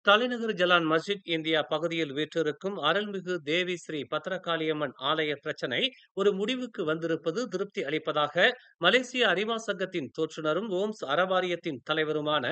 தலைநகர் ஜலான் மஸ்ஜித் இந்தியா பகுதியில் வீற்றிருக்கும் அருள்மிகு தேவி ஸ்ரீ பத்ரகாளியம்மன் ஆலய பிரச்சனை ஒரு முடிவுக்கு வந்திருப்பது திருப்தி அளிப்பதாக மலேசிய அறிவா சங்கத்தின் தோற்றுநரும் ஓம்ஸ் அறவாரியத்தின் தலைவருமான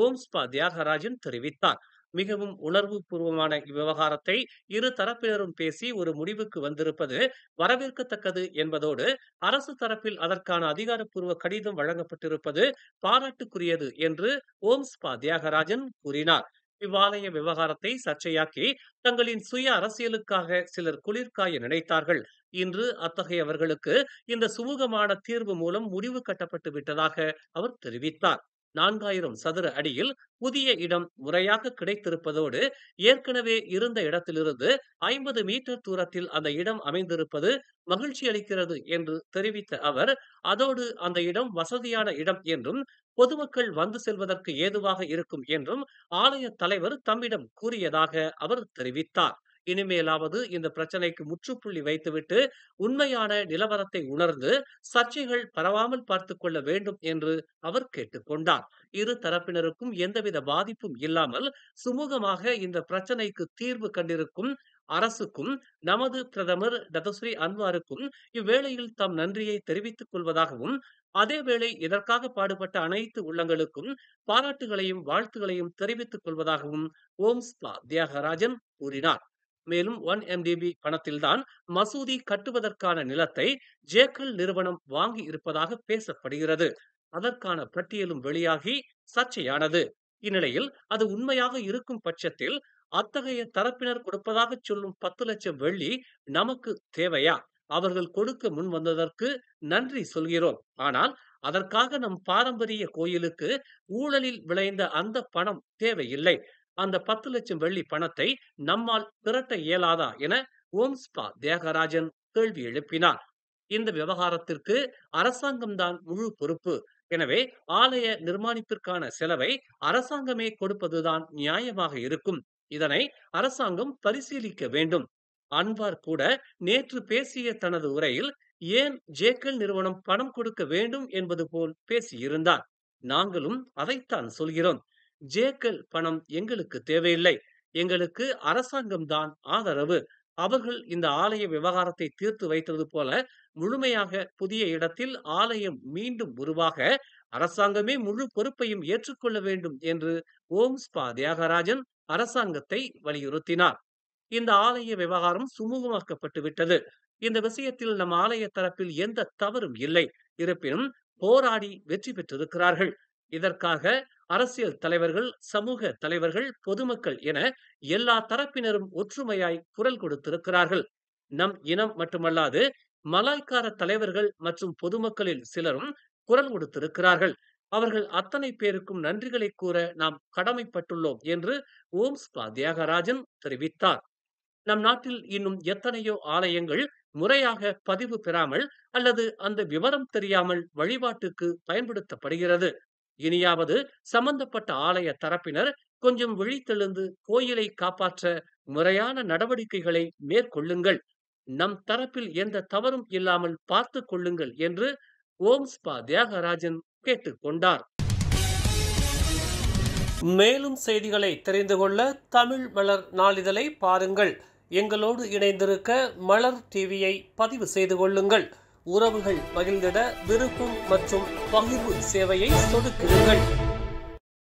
ஓம்ஸ்பா தியாகராஜன் தெரிவித்தார். மிகவும் உணர்வு பூர்வமான இவ்விவகாரத்தை இரு தரப்பினரும் பேசி ஒரு முடிவுக்கு வந்திருப்பது வரவேற்கத்தக்கது என்பதோடு அரசு தரப்பில் அதற்கான அதிகாரப்பூர்வ கடிதம் வழங்கப்பட்டிருப்பது பாராட்டுக்குரியது என்று ஓம்ஸ்பா தியாகராஜன் கூறினார். இவ்வாலய விவகாரத்தை சர்ச்சையாக்கி தங்களின் சுய அரசியலுக்காக சிலர் குளிர்காய நினைத்தார்கள். இன்று அத்தகையவர்களுக்கு இந்த சுமூகமான தீர்வு மூலம் முடிவு கட்டப்பட்டு விட்டதாக அவர் தெரிவித்தார். 4000 சதுர அடியில் புதிய இடம் முறையாக கிடைத்திருப்பதோடு ஏற்கனவே இருந்த இடத்திலிருந்து 50 மீட்டர் தூரத்தில் அந்த இடம் அமைந்திருப்பது மகிழ்ச்சி அளிக்கிறது என்று தெரிவித்த அவர், அதோடு அந்த இடம் வசதியான இடம் என்றும் பொதுமக்கள் வந்து செல்வதற்கு ஏதுவாக இருக்கும் என்றும் ஆலய தலைவர் தம்மிடம் கூறியதாக அவர் தெரிவித்தார். இனிமேலாவது இந்த பிரச்சனைக்கு முற்றுப்புள்ளி வைத்துவிட்டு உண்மையான நிலவரத்தை உணர்ந்து சர்ச்சைகள் பரவாமல் பார்த்துக் கொள்ள வேண்டும் என்று அவர் கேட்டுக்கொண்டார். இரு தரப்பினருக்கும் எந்தவித பாதிப்பும் இல்லாமல் சுமூகமாக இந்த பிரச்சனைக்கு தீர்வு கண்டிருக்கும் அரசுக்கும் நமது பிரதமர் டத்தோஸ்ரீ அன்வாருக்கும் இவ்வேளையில் தம் நன்றியை தெரிவித்துக் கொள்வதாகவும், அதேவேளை இதற்காக பாடுபட்ட அனைத்து உள்ளங்களுக்கும் பாராட்டுகளையும் வாழ்த்துகளையும் தெரிவித்துக் கொள்வதாகவும் ஓம்ஸ்பா தியாகராஜன் கூறினார். மேலும் 1MDB பணத்தில்தான் மசூதி கட்டுவதற்கான நிலத்தை ஜேக்கல் நிறுவனம் வாங்கி இருப்பதாக பேசப்படுகிறது. அதற்கான பட்டியலும் வெளியாகி சர்ச்சையானது. இந்நிலையில் அது உண்மையாக இருக்கும் பட்சத்தில் அத்தகைய தரப்பினர் கொடுப்பதாக சொல்லும் 10 லட்சம் வெள்ளி நமக்கு தேவையா? அவர்கள் கொடுக்க முன் வந்ததற்கு நன்றி சொல்கிறோம். ஆனால் அதற்காக நம் பாரம்பரிய கோயிலுக்கு ஊழலில் விளைந்த அந்த பணம் தேவையில்லை. அந்த 10 லட்சம் வெள்ளி பணத்தை நம்மால் திரட்ட இயலாதா என ஓம்ஸ்பா தியாகராஜன் கேள்வி எழுப்பினார். இந்த விவகாரத்திற்கு அரசாங்கம்தான் முழு பொறுப்பு. எனவே ஆலய நிர்மாணிப்பிற்கான செலவை அரசாங்கமே கொடுப்பதுதான் நியாயமாக இருக்கும். இதனை அரசாங்கம் பரிசீலிக்க வேண்டும். அன்வார் கூட நேற்று பேசிய தனது உரையில் ஏன் ஜேக்கல் நிறுவனம் பணம் கொடுக்க வேண்டும் என்பது போல் பேசியிருந்தார். நாங்களும் அதைத்தான் சொல்கிறோம். ஜேக்கல் பணம் எங்களுக்கு தேவையில்லை. எங்களுக்கு அரசாங்கம்தான் ஆதரவு. அவர்கள் இந்த ஆலய விவகாரத்தை தீர்த்து வைத்தது போல முழுமையாக புதிய இடத்தில் ஆலயம் மீண்டும் உருவாக அரசாங்கமே முழு பொறுப்பையும் ஏற்றுக்கொள்ள வேண்டும் என்று ஓம்ஸ்பா தியாகராஜன் அரசாங்கத்தை வலியுறுத்தினார். இந்த ஆலய விவகாரம் சுமூகமாக்கப்பட்டு விட்டது. இந்த விஷயத்தில் நம் ஆலய தரப்பில் எந்த தவறும் இல்லை. இருப்பினும் போராடி வெற்றி பெற்றிருக்கிறார்கள். இதற்காக அரசியல் தலைவர்கள், சமூக தலைவர்கள், பொதுமக்கள் என எல்லா தரப்பினரும் ஒற்றுமையாய் குரல் கொடுத்திருக்கிறார்கள். நம் இனம் மட்டுமல்லாது மலாய்க்கார தலைவர்கள் மற்றும் பொதுமக்களில் சிலரும் குரல் கொடுத்திருக்கிறார்கள். அவர்கள் அத்தனை பேருக்கும் நன்றிகளை கூற நாம் கடமைப்பட்டுள்ளோம் என்று ஓம்ஸ்பா தியாகராஜன் தெரிவித்தார். நம் நாட்டில் இன்னும் எத்தனையோ ஆலயங்கள் முறையாக பதிவு பெறாமல் அல்லது அந்த விவரம் தெரியாமல் வழிபாட்டுக்கு பயன்படுத்தப்படுகிறது. இனியாவது சம்பந்தப்பட்ட ஆலய தரப்பினர் கொஞ்சம் விழித்தெழுந்து கோயிலை காப்பாற்ற முறையான நடவடிக்கைகளை மேற்கொள்ளுங்கள். நம் தரப்பில் எந்த தவறும் இல்லாமல் பார்த்துக் கொள்ளுங்கள் என்று ஓம்ஸ்பா தியாகராஜன் கேட்டுக்கொண்டார். மேலும் செய்திகளை தெரிந்து கொள்ள தமிழ் மலர் நாளிதழை பாருங்கள். எங்களோடு இணைந்திருக்க மலர் டிவியை பதிவு செய்து கொள்ளுங்கள். உறவுகள் மகிழ்ந்திட விருப்பம் மற்றும் பகிர்வு சேவையை சொடுக்கிடுங்கள்.